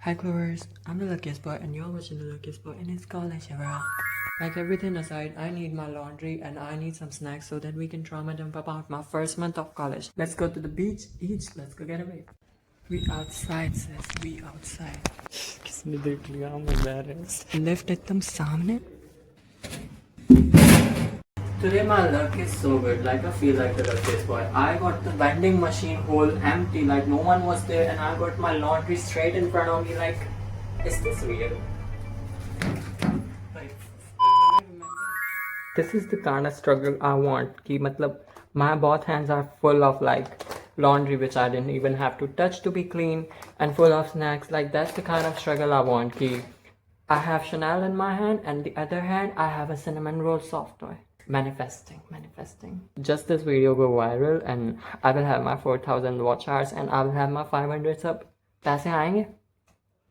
Hi Clovers, I'm the luckiest boy and you're watching the luckiest boy and it's college era. Like everything aside, I need my laundry and I need some snacks so that we can trauma dump about my first month of college. Let's go to the beach, let's go get away. We outside sis, we outside. किसने देख लिया? I'm embarrassed. Left एकदम सामने. Today my luck is so good, like I feel like the luckiest boy. I got the vending machine hole empty, like no one was there, and I got my laundry straight in front of me, like, is this real? Like, this is the kind of struggle I want. Ki matlab, my both hands are full of like laundry which I didn't even have to touch to be clean, and full of snacks. Like that's the kind of struggle I want. Ki I have Chanel in my hand, and the other hand I have a cinnamon roll soft toy. Manifesting. Just this video go viral and I will have my 4,000 watch hours and I will have my 500 sub. पैसे आएंगे?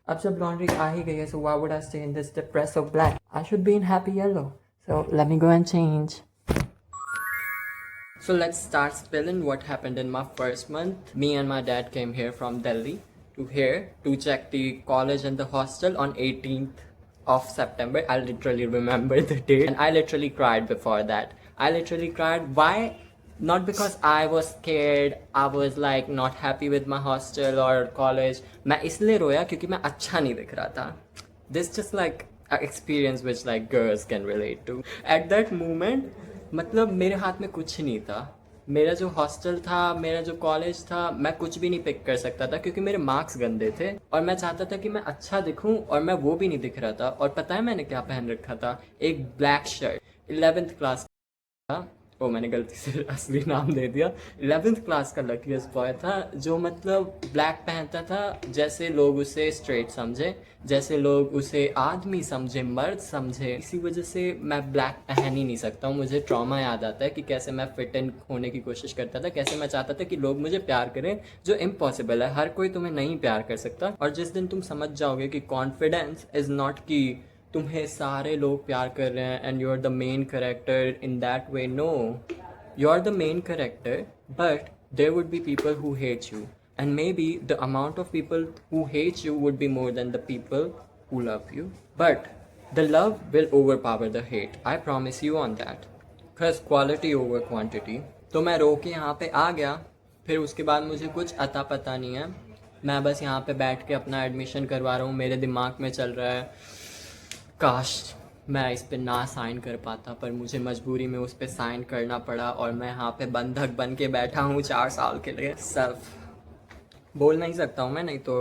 अब जब laundry आ ही गई है, so why would I stay in this depressive black? I should be in happy yellow. So let me go and change. So let's start spilling what happened in my first month. Me and my dad came here from Delhi to here to check the college and the hostel on 18th of September. I literally remember the date and I literally cried before that. I literally cried. Why? Not because I was scared, I was like not happy with my hostel or college. मैं इसलिए रोया क्योंकि मैं अच्छा नहीं दिख रहा था. This just like an experience which like girls can relate to. At that moment, मतलब मेरे हाथ में कुछ नहीं था. मेरा जो हॉस्टल था, मेरा जो कॉलेज था, मैं कुछ भी नहीं पिक कर सकता था क्योंकि मेरे मार्क्स गंदे थे और मैं चाहता था कि मैं अच्छा दिखूं और मैं वो भी नहीं दिख रहा था. और पता है मैंने क्या पहन रखा था? एक ब्लैक शर्ट. 11th क्लास था. ओ मैंने गलती से असली नाम दे दिया. 11th क्लास का लकीस्ट बॉय था जो मतलब ब्लैक पहनता था जैसे लोग उसे स्ट्रेट समझे, जैसे लोग उसे आदमी समझे, मर्द समझे. इसी वजह से मैं ब्लैक पहन ही नहीं सकता हूँ. मुझे ट्रॉमा याद आता है कि कैसे मैं फिट इन होने की कोशिश करता था, कैसे मैं चाहता था कि लोग मुझे प्यार करें, जो इम्पॉसिबल है. हर कोई तुम्हें नहीं प्यार कर सकता. और जिस दिन तुम समझ जाओगे कि कॉन्फिडेंस इज़ नॉट कि तुम्हें सारे लोग प्यार कर रहे हैं and you are the main character in that way. No, you are the main character but there would be people who hate you and maybe the amount of people who hate you would be more than the people who love you, but the love will overpower the hate. I promise you on that, because quality over quantity. तो मैं रो के यहाँ पे आ गया. फिर उसके बाद मुझे कुछ अता पता नहीं है. मैं बस यहाँ पे बैठ के अपना एडमिशन करवा रहा हूँ. मेरे दिमाग में चल रहा है काश मैं इस पे ना साइन कर पाता, पर मुझे मजबूरी में उस पे साइन करना पड़ा और मैं यहाँ पे बंधक बन के बैठा हूँ 4 साल के लिए. सेल्फ बोल नहीं सकता हूँ मैं, नहीं तो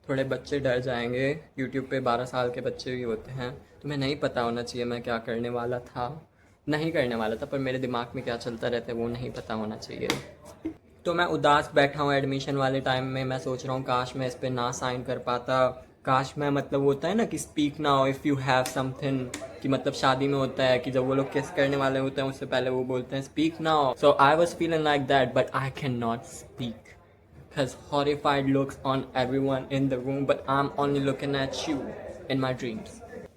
थोड़े बच्चे डर जाएंगे. यूट्यूब पे 12 साल के बच्चे भी होते हैं. तुम्हें नहीं पता होना चाहिए मैं क्या करने वाला था, नहीं करने वाला था, पर मेरे दिमाग में क्या चलता रहता है वो नहीं पता होना चाहिए. तो मैं उदास बैठा हूँ एडमिशन वाले टाइम में. मैं सोच रहा हूँ काश मैं इस पर ना साइन कर पाता. काश मैं मतलब होता है ना कि speak now if you have something, कि मतलब शादी में होता है कि जब वो लोग किस करने वाले होते हैं उससे पहले वो बोलते हैं speak now. So I was feeling like that but I can not speak because horrified looks on everyone in the room, but I'm only looking at you in my dreams.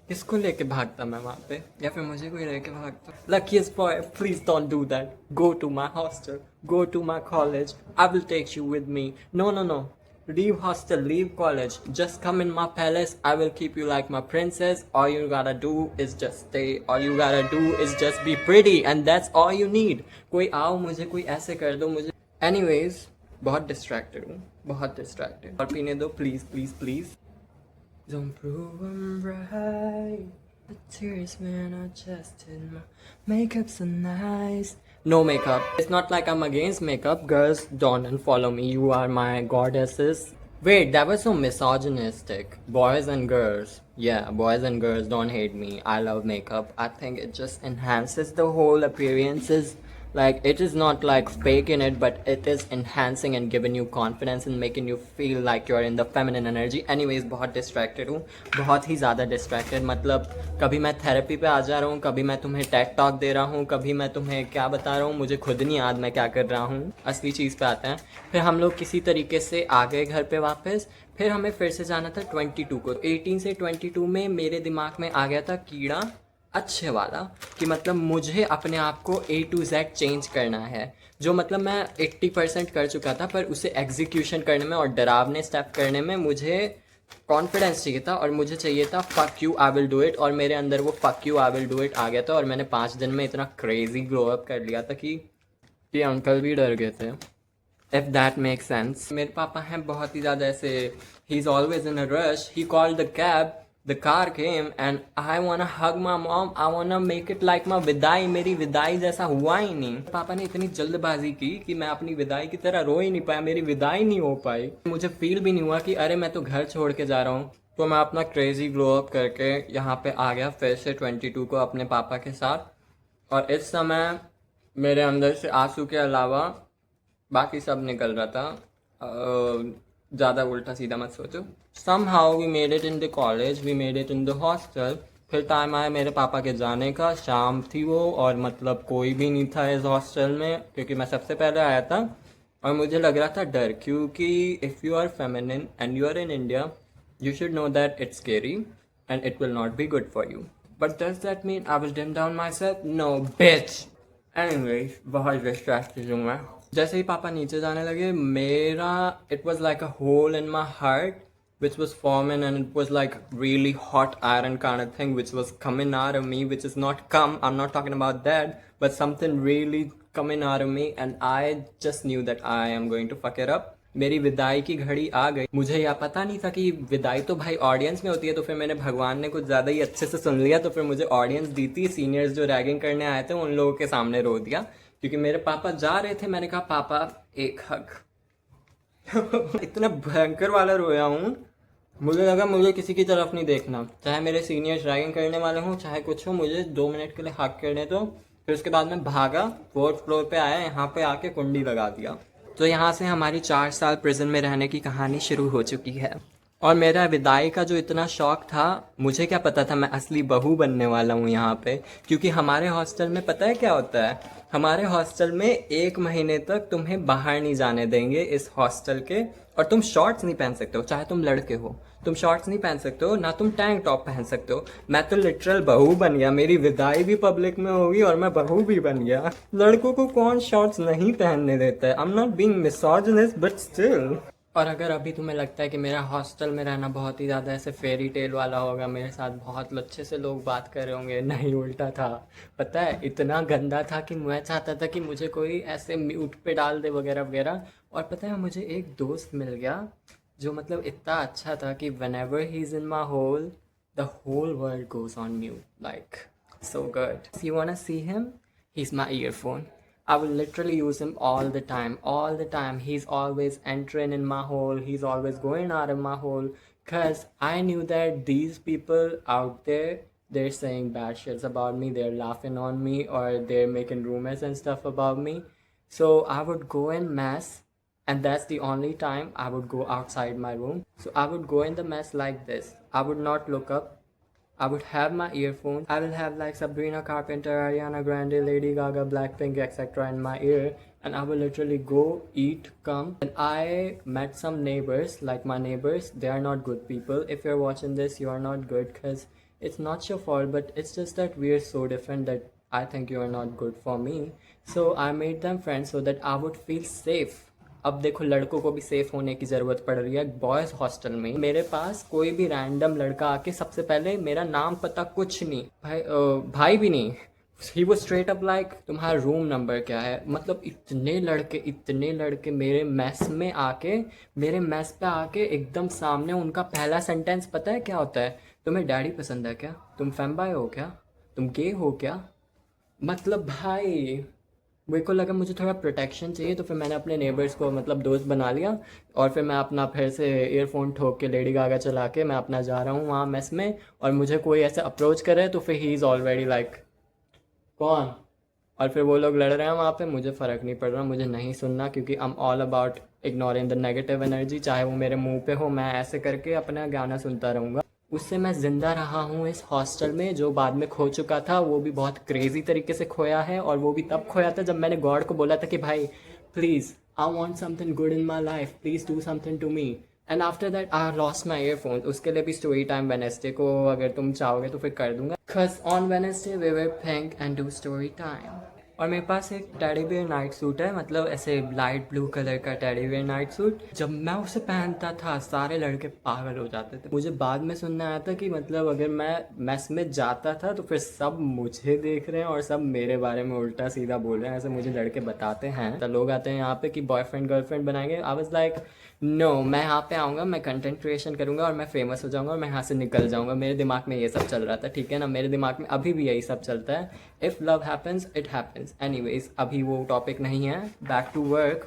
किसको लेके भागता मैं वहाँ पे, या फिर मुझे कोई लेके भागता? Luckiest boy, please don't do that. Go to my hostel, go to my college. I will take you with me. No. Leave hostel, leave college. Just come in my palace. I will keep you like my princess. All you gotta do is just stay. All you gotta do is just be pretty, and that's all you need. कोई आओ मुझे कोई ऐसे कर दो मुझे. Anyways, बहुत distracted हूँ, बहुत डिस्ट्रैक्टेड. और पीने दो please please please. Don't prove I'm right. The tears when I just did my makeup's so nice. No makeup. It's not like I'm against makeup. Girls, don't unfollow me. You are my goddesses. Wait, that was so misogynistic. Boys and girls. Yeah, boys and girls don't hate me. I love makeup. I think it just enhances the whole appearances. Like it is not like fake in it, but it is enhancing and giving you confidence and making you feel like you're in the feminine energy. Anyways, बहुत distracted हूँ, बहुत ही ज़्यादा distracted. मतलब कभी मैं therapy पे आ जा रहा हूँ, कभी मैं तुम्हें टेक टॉक दे रहा हूँ, कभी मैं तुम्हें क्या बता रहा हूँ मुझे खुद नहीं याद मैं क्या कर रहा हूँ. असली चीज़ पे आते हैं. फिर हम लोग किसी तरीके से आ गए घर पे वापस. फिर हमें फिर से जाना था 22 को. 18 से 22 में मेरे दिमाग में आ गया था कीड़ा अच्छे वाला, कि मतलब मुझे अपने आप को A to Z चेंज करना है. जो मतलब मैं 80% कर चुका था, पर उसे एग्जीक्यूशन करने में और डरावने स्टेप करने में मुझे कॉन्फिडेंस चाहिए था और मुझे चाहिए था fuck you I will do it, और मेरे अंदर वो fuck you I will do it आ गया था और मैंने 5 दिन में इतना क्रेजी ग्लो अप कर लिया था कि अंकल भी डर गए थे, इफ दैट मेक सेंस। मेरे पापा हैं बहुत ही ज़्यादा ऐसे, he is always in a rush, he called the cab, the car came and I वांना hug my mom, I वांना make it like my विदाई। मेरी विदाई जैसा हुआ ही नहीं। पापा ने इतनी जल्दबाजी की कि मैं अपनी विदाई की तरह रो ही नहीं पाया, मेरी विदाई नहीं हो पाई। मुझे फील भी नहीं हुआ कि अरे मैं तो घर छोड़ के जा रहा हूँ। तो मैं अपना क्रेजी ग्लो अप करके यहाँ पे आ गया फिर से 22 को अपने पापा के साथ, और इस समय मेरे अंदर से आंसू के अलावा बाकी सब निकल रहा था। ज़्यादा उल्टा सीधा मत सोचो। Somehow we made it in the college, we made it in the hostel. फिर टाइम आया मेरे पापा के जाने का, शाम थी वो, और मतलब कोई भी नहीं था इस हॉस्टल में क्योंकि मैं सबसे पहले आया था। और मुझे लग रहा था डर, क्योंकि if you are feminine and you are in India, you should know that it's scary and it will not be good for you. But does that mean I will dim down myself? No, bitch! Anyways, बहुत distracted हूँ मैं। जैसे ही पापा नीचे जाने लगे, मेरा it was like a hole in my heart which was forming, and it was like really hot iron kind of thing which was coming out of me, which is not cum, I'm not talking about that, but something really coming out of me, and I just knew that I am going to fuck it up. मेरी विदाई की घड़ी आ गई। मुझे यह पता नहीं था कि विदाई तो भाई ऑडियंस में होती है, तो फिर मैंने भगवान ने कुछ ज़्यादा ही अच्छे से सुन लिया, तो फिर मुझे ऑडियंस दी थी। सीनियर्स जो रैगिंग करने आए थे उन लोगों के सामने रो दिया, क्योंकि मेरे पापा जा रहे थे। मैंने कहा पापा एक हक। इतना भयंकर वाला रोया हूँ, मुझे लगा मुझे किसी की तरफ नहीं देखना, चाहे मेरे सीनियर्स रैगिंग करने वाले हों चाहे कुछ हो, मुझे 2 मिनट के लिए हक करने दो। फिर उसके बाद मैं भागा, 4th फ्लोर पे आया, यहाँ पे आके कुंडी लगा दिया। तो यहाँ से हमारी 4 साल प्रिजन में रहने की कहानी शुरू हो चुकी है। और मेरा विदाई का जो इतना शौक था, मुझे क्या पता था मैं असली बहू बनने वाला हूँ यहाँ पे। क्योंकि हमारे हॉस्टल में पता है क्या होता है, हमारे हॉस्टल में 1 महीने तक तुम्हें बाहर नहीं जाने देंगे इस हॉस्टल के, और तुम शॉर्ट्स नहीं पहन सकते हो, चाहे तुम लड़के हो, तुम शॉर्ट्स नहीं पहन सकते हो, ना तुम टैंक टॉप पहन सकते हो। मैं तो लिटरल बहू बन गया, मेरी विदाई भी पब्लिक में होगी और मैं बहू भी बन गया। लड़कों को कौन शॉर्ट्स नहीं पहनने देता है? I am not being misogynist but still. और अगर अभी तुम्हें लगता है कि मेरा हॉस्टल में रहना बहुत ही ज़्यादा ऐसे फेरी टेल वाला होगा, मेरे साथ बहुत अच्छे से लोग बात कर रहे होंगे, नहीं, उल्टा था। पता है इतना गंदा था कि मैं चाहता था कि मुझे कोई ऐसे म्यूट पे डाल दे वगैरह वगैरह। और पता है मुझे एक दोस्त मिल गया जो मतलब इतना अच्छा था कि whenever he's in my hole, the whole world goes on mute. Like, so good. So you wanna see him? He's my earphone. I will literally use him all the time, all the time. He's always entering in my hole. He's always going out of my hole. Cause I knew that these people out there, they're saying bad shits about me. They're laughing on me, or they're making rumors and stuff about me. So I would go in mass, and that's the only time I would go outside my room. So I would go in the mess like this. I would not look up. I would have my earphones. I will have like Sabrina Carpenter, Ariana Grande, Lady Gaga, Blackpink, etc. in my ear, and I will literally go eat, come. And I met some neighbors, like my neighbors. They are not good people. If you're watching this, you are not good, because it's not your fault, but it's just that we are so different that I think you are not good for me. So I made them friends so that I would feel safe. अब देखो लड़कों को भी safe होने की ज़रूरत पड़ रही है बॉयज़ हॉस्टल में। मेरे पास कोई भी रैंडम लड़का आके सबसे पहले मेरा नाम पता कुछ नहीं, भाई भी नहीं, ही वो स्ट्रेट अप लाइक तुम्हारा रूम नंबर क्या है। मतलब इतने लड़के मेरे मेस में आके, मेरे मेस पे आके एकदम सामने, उनका पहला सेंटेंस पता है क्या होता है? तुम्हें डैडी पसंद है क्या? तुम फेमबॉय हो क्या? तुम गे हो क्या? मतलब भाई मेरे को लगा मुझे थोड़ा प्रोटेक्शन चाहिए, तो फिर मैंने अपने नेबर्स को मतलब दोस्त बना लिया, और फिर मैं अपना फिर से ईयरफोन ठोक के लेडी गागा चला के मैं अपना जा रहा हूँ वहाँ मेस में। और मुझे कोई ऐसे अप्रोच करे तो फिर ही इज़ ऑलरेडी लाइक कौन, और फिर वो लोग लड़ रहे हैं वहाँ पे, मुझे फ़र्क नहीं पड़ रहा, मुझे नहीं सुनना, क्योंकि आई am all about ignoring the negative energy. चाहे वो मेरे मुंह पे हो, मैं ऐसे करके अपना गाना सुनता रहूँगा। उससे मैं ज़िंदा रहा हूँ इस हॉस्टल में, जो बाद में खो चुका था। वो भी बहुत क्रेज़ी तरीके से खोया है, और वो भी तब खोया था जब मैंने गॉड को बोला था कि भाई please I want something good in my life, please do something to me. And after that I lost my earphone. उसके लिए भी स्टोरी टाइम वेडनेसडे को अगर तुम चाहोगे तो फिर कर दूंगा, because on Wednesday we will think and do story time. और मेरे पास एक टेडी बियर नाइट सूट है, मतलब ऐसे लाइट ब्लू कलर का टेडी बियर नाइट सूट। जब मैं उसे पहनता था सारे लड़के पागल हो जाते थे। मुझे बाद में सुनना आया था कि मतलब अगर मैं मेस में जाता था तो फिर सब मुझे देख रहे हैं और सब मेरे बारे में उल्टा सीधा बोल रहे हैं, ऐसे मुझे लड़के बताते हैं। तो लोग आते हैं यहाँ पे कि बॉयफ्रेंड गर्लफ्रेंड बनाएंगे। आई वाज लाइक नो, मैं यहाँ पे आऊँगा, मैं कंटेंट क्रिएशन करूँगा और मैं फेमस हो जाऊँगा और मैं यहाँ से निकल जाऊँगा। मेरे दिमाग में ये सब चल रहा था, ठीक है ना। मेरे दिमाग में अभी भी यही सब चलता है। If love happens it happens. Anyways, अभी वो टॉपिक नहीं है, बैक टू वर्क।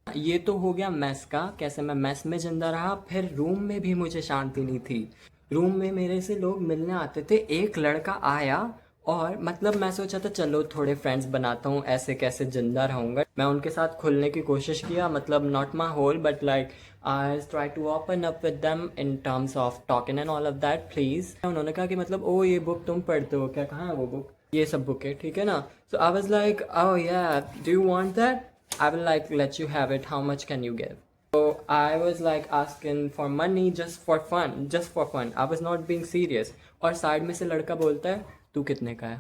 ये तो हो गया मेस का, कैसे मैं मेस में जिंदा रहा। फिर रूम में भी मुझे शांति नहीं थी। रूम में मेरे से लोग मिलने आते थे। एक लड़का आया और मतलब मैं सोचा था चलो थोड़े फ्रेंड्स बनाता हूँ, ऐसे कैसे जिंदा रहूँगा। मैं उनके साथ खुलने की कोशिश किया, मतलब not my whole but like I try to open up with them in terms of talking and all of that please. उन्होंने कहा कि मतलब ओ ये बुक तुम पढ़ते हो क्या, कहाँ है वो बुक, ये सब बुक है, ठीक है ना। सो आई वाज लाइक ओह या do you want that, I will like let you have it. How much can you give? So I was like asking for money just for fun, just for fun. I was not being serious. और side में से लड़का बोलता है तू कितने का है?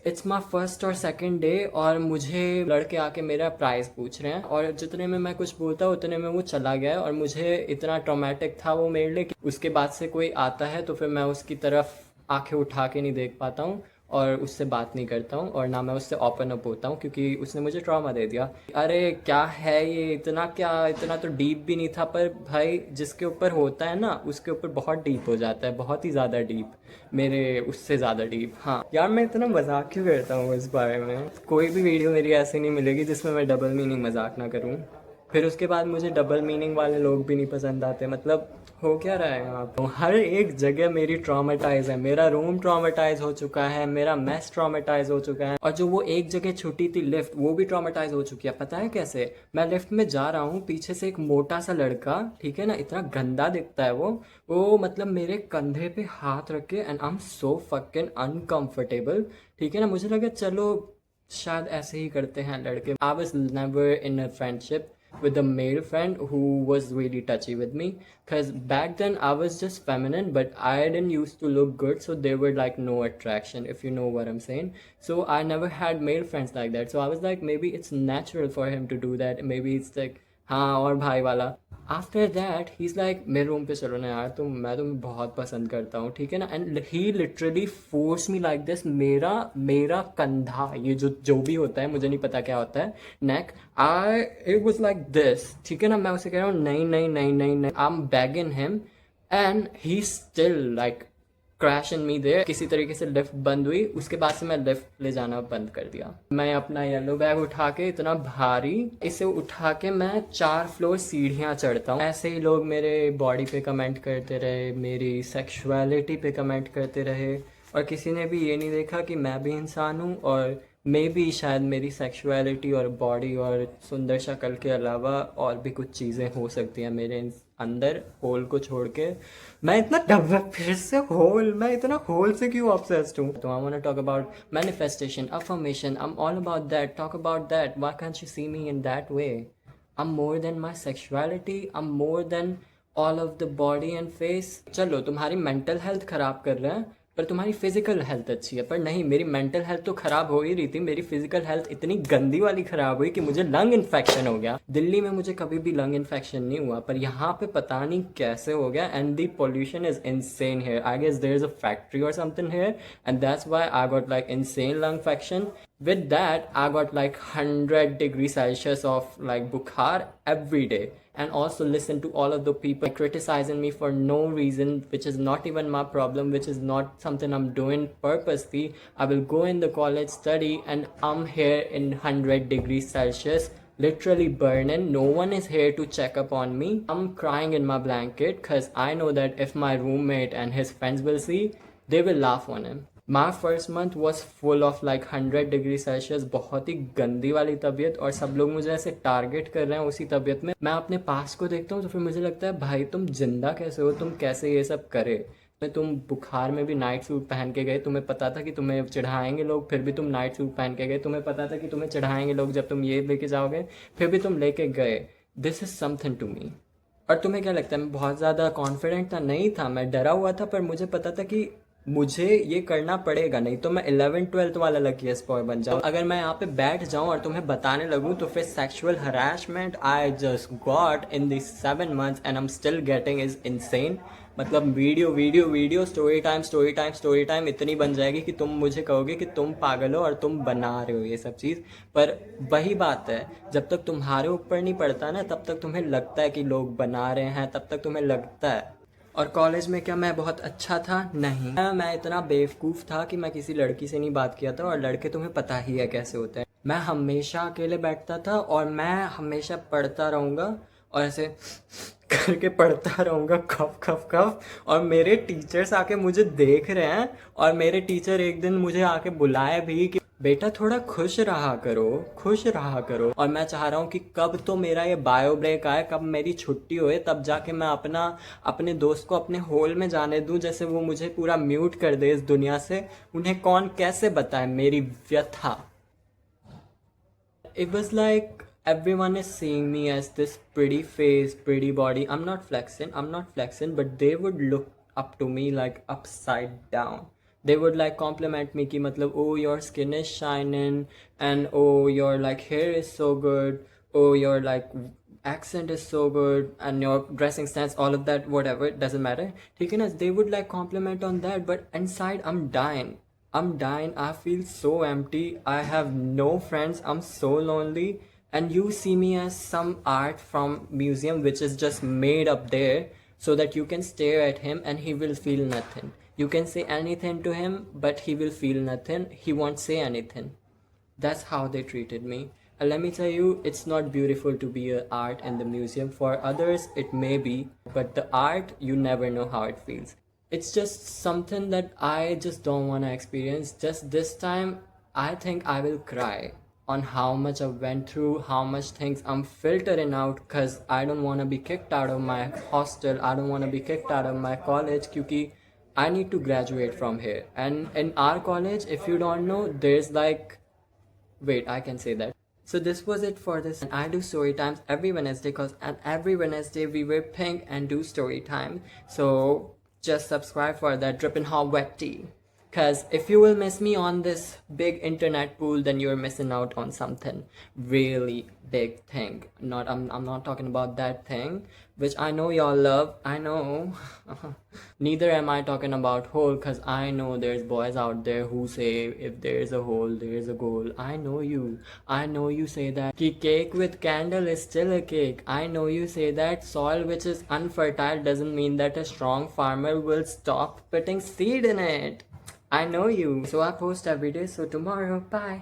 इट्स माई फर्स्ट और सेकेंड डे और मुझे लड़के आके मेरा प्राइस पूछ रहे हैं और जितने में मैं कुछ बोलता उतने में वो चला गया। और मुझे इतना ट्रॉमेटिक था वो मेरे लिए कि उसके बाद से कोई आता है तो फिर मैं उसकी तरफ आंखें उठा के नहीं देख पाता हूँ और उससे बात नहीं करता हूँ और ना मैं उससे ओपन अप होता हूँ क्योंकि उसने मुझे ट्रॉमा दे दिया। अरे क्या है ये, इतना क्या, इतना तो डीप भी नहीं था, पर भाई जिसके ऊपर होता है ना उसके ऊपर बहुत डीप हो जाता है, बहुत ही ज़्यादा डीप, मेरे उससे ज़्यादा डीप। हाँ यार, मैं इतना मजाक क्यों करता हूँ इस बारे में। कोई भी वीडियो मेरी ऐसी नहीं मिलेगी जिसमें मैं डबल मीनिंग मजाक ना करूँ। फिर उसके बाद मुझे डबल मीनिंग वाले लोग भी नहीं पसंद आते। मतलब हो क्या रहा है यहाँ पे, हर एक जगह मेरी ट्रॉमेटाइज है। मेरा रूम ट्रॉमेटाइज हो चुका है, मेरा मेस ट्रॉमेटाइज हो चुका है और जो वो एक जगह छुट्टी थी लिफ्ट, वो भी ट्रॉमेटाइज हो चुकी है। पता है कैसे? मैं लिफ्ट में जा रहा हूँ, पीछे से एक मोटा सा लड़का, ठीक है ना, इतना गंदा दिखता है वो मतलब मेरे कंधे पे हाथ रख के, and I am so fucking uncomfortable, ठीक है ना। मुझे लगा चलो शायद ऐसे ही करते हैं लड़के। I was never in a friendship with a male friend who was really touchy with me, because back then I was just feminine but I didn't used to look good, so there were like no attraction, if you know what I'm saying. So I never had male friends like that, so I was like maybe it's natural for him to do that, maybe it's like हाँ और भाई वाला। After that he is like मेरे room पे चलो ना यार, मैं तुम्हें बहुत पसंद करता हूँ, ठीक है ना। And he literally force me like this. मेरा कंधा, ये जो भी होता है, मुझे नहीं पता क्या होता है, नेक, इट वाज लाइक दिस, ठीक है ना। मैं उसे कह रहा हूँ नहीं नहीं नहीं नहीं नहीं, I am begging him and he still like crash in me there. किसी तरीके से लिफ्ट बंद हुई, उसके बाद से मैं लिफ्ट ले जाना बंद कर दिया। मैं अपना येलो बैग उठा के, इतना भारी, इसे उठा के मैं 4 फ्लोर सीढ़ियाँ चढ़ता हूँ। ऐसे ही लोग मेरे बॉडी पे कमेंट करते रहे, मेरी सेक्सुअलिटी पे कमेंट करते रहे और किसी ने भी ये नहीं देखा कि मैं भी इंसान हूँ और मे बी शायद मेरी सेक्सुअलिटी और बॉडी और सुंदर शक्ल के अलावा और भी कुछ चीज़ें हो सकती हैं मेरे अंदर, होल को छोड़ के। मैं इतना फिर से होल, मैं इतना होल से क्यों ऑब्सेस्ड हूँ? तो I want to talk about manifestation, affirmation, I am all about that, talk about that. Why can't you see me in that way? I am more than my sexuality, I am more than all of the body and face. चलो तुम्हारी mental health खराब कर रहे हैं पर तुम्हारी physical health अच्छी है, पर नहीं, मेरी मेंटल हेल्थ तो खराब हो ही रही थी, मेरी फिजिकल हेल्थ इतनी गंदी वाली खराब हुई कि मुझे लंग इन्फेक्शन हो गया। दिल्ली में मुझे कभी भी लंग इन्फेक्शन नहीं हुआ, पर यहाँ पे पता नहीं कैसे हो गया। And the pollution is insane here, I guess there is a factory or something here and that's why I got like insane lung infection. With that, I got like 100 degrees Celsius of like bukhar every day. And also listen to all of the people criticizing me for no reason, which is not even my problem, which is not something I'm doing purposely. I will go in the college, study, and I'm here in 100 degrees Celsius, literally burning. No one is here to check up on me. I'm crying in my blanket because I know that if my roommate and his friends will see, they will laugh on him. My first month was full of like 100 degree Celsius, बहुत ही गंदी वाली तबीयत, और सब लोग मुझे ऐसे target कर रहे हैं उसी तबीयत में। मैं अपने पास को देखता हूँ तो फिर मुझे लगता है भाई तुम जिंदा कैसे हो, तुम कैसे ये सब करे। तुम बुखार में भी नाइट सूट पहन के गए, तुम्हें पता था कि तुम्हें चढ़ाएंगे लोग, फिर भी तुम नाइट सूट पहन के गए, तुम्हें पता था कि तुम्हें चढ़ाएंगे लोग जब तुम ये लेके जाओगे, फिर भी तुम लेके गए। This is something to me. और तुम्हें क्या लगता है मैं बहुत ज़्यादा कॉन्फिडेंट था? नहीं था, मैं डरा हुआ था, पर मुझे पता था कि मुझे ये करना पड़ेगा, नहीं तो मैं 11th-12th वाला luckiest boy बन जाऊँ। अगर मैं यहाँ पे बैठ जाऊँ और तुम्हें बताने लगूँ तो फिर sexual harassment I just got in these 7 months and I'm still getting is insane। मतलब video video video story time story time story time इतनी बन जाएगी कि तुम मुझे कहोगे कि तुम पागल हो और तुम बना रहे हो ये सब चीज़। पर वही बात है, जब तक तुम्हारे ऊपर नहीं पड़ता ना तब तक तुम्हें लगता है कि लोग बना रहे हैं, तब तक तुम्हें लगता है। और कॉलेज में क्या मैं बहुत अच्छा था? नहीं, मैं इतना बेवकूफ़ था कि मैं किसी लड़की से नहीं बात किया था, और लड़के तुम्हें पता ही है कैसे होते हैं। मैं हमेशा अकेले बैठता था और मैं हमेशा पढ़ता रहूँगा और ऐसे करके पढ़ता रहूँगा, खफ खफ खफ। और मेरे टीचर्स आके मुझे देख रहे हैं, और मेरे टीचर एक दिन मुझे आके बुलाए भी कि बेटा थोड़ा खुश रहा करो, खुश रहा करो। और मैं चाह रहा हूँ कि कब तो मेरा ये बायो ब्रेक आए, कब मेरी छुट्टी होए, तब जाके मैं अपने दोस्त को अपने होल में जाने दूँ, जैसे वो मुझे पूरा म्यूट कर दे इस दुनिया से। उन्हें कौन कैसे बताए मेरी व्यथा। It was like everyone is seeing me as this pretty face, pretty body. I'm not flexing, but they would look up to me like upside down. They would like compliment me ki matlab, oh your skin is shining, and oh your like hair is so good, oh your like accent is so good, and your dressing sense, all of that, whatever, it doesn't matter. ठीक है ना? They would like compliment on that, but inside I'm dying. I'm dying. I feel so empty. I have no friends. I'm so lonely. And you see me as some art from museum which is just made up there so that you can stare at him and he will feel nothing. You can say anything to him, but he will feel nothing. He won't say anything. That's how they treated me. And let me tell you, it's not beautiful to be an art in the museum. For others, it may be, but the art, you never know how it feels. It's just something that I just don't want to experience. Just this time, I think I will cry on how much I went through, how much things I'm filtering out, because I don't want to be kicked out of my hostel. I don't want to be kicked out of my college, because I need to graduate from here. And in our college, if you don't know, there's like, wait, I can say that. So this was it for this. And I do story times every Wednesday, because and every Wednesday we wear pink and do story time. So just subscribe for that dripping hot wet tea. Because if you will miss me on this big internet pool, then you're missing out on something really big thing. I'm not talking about that thing which I know y'all love. I know. Neither am I talking about hole, because I know there's boys out there who say if there's a hole, there's a goal. I know you. I know you say that ki cake with candle is still a cake. I know you say that soil which is unfertile doesn't mean that a strong farmer will stop putting seed in it. I know you. So I post every day. So tomorrow, bye.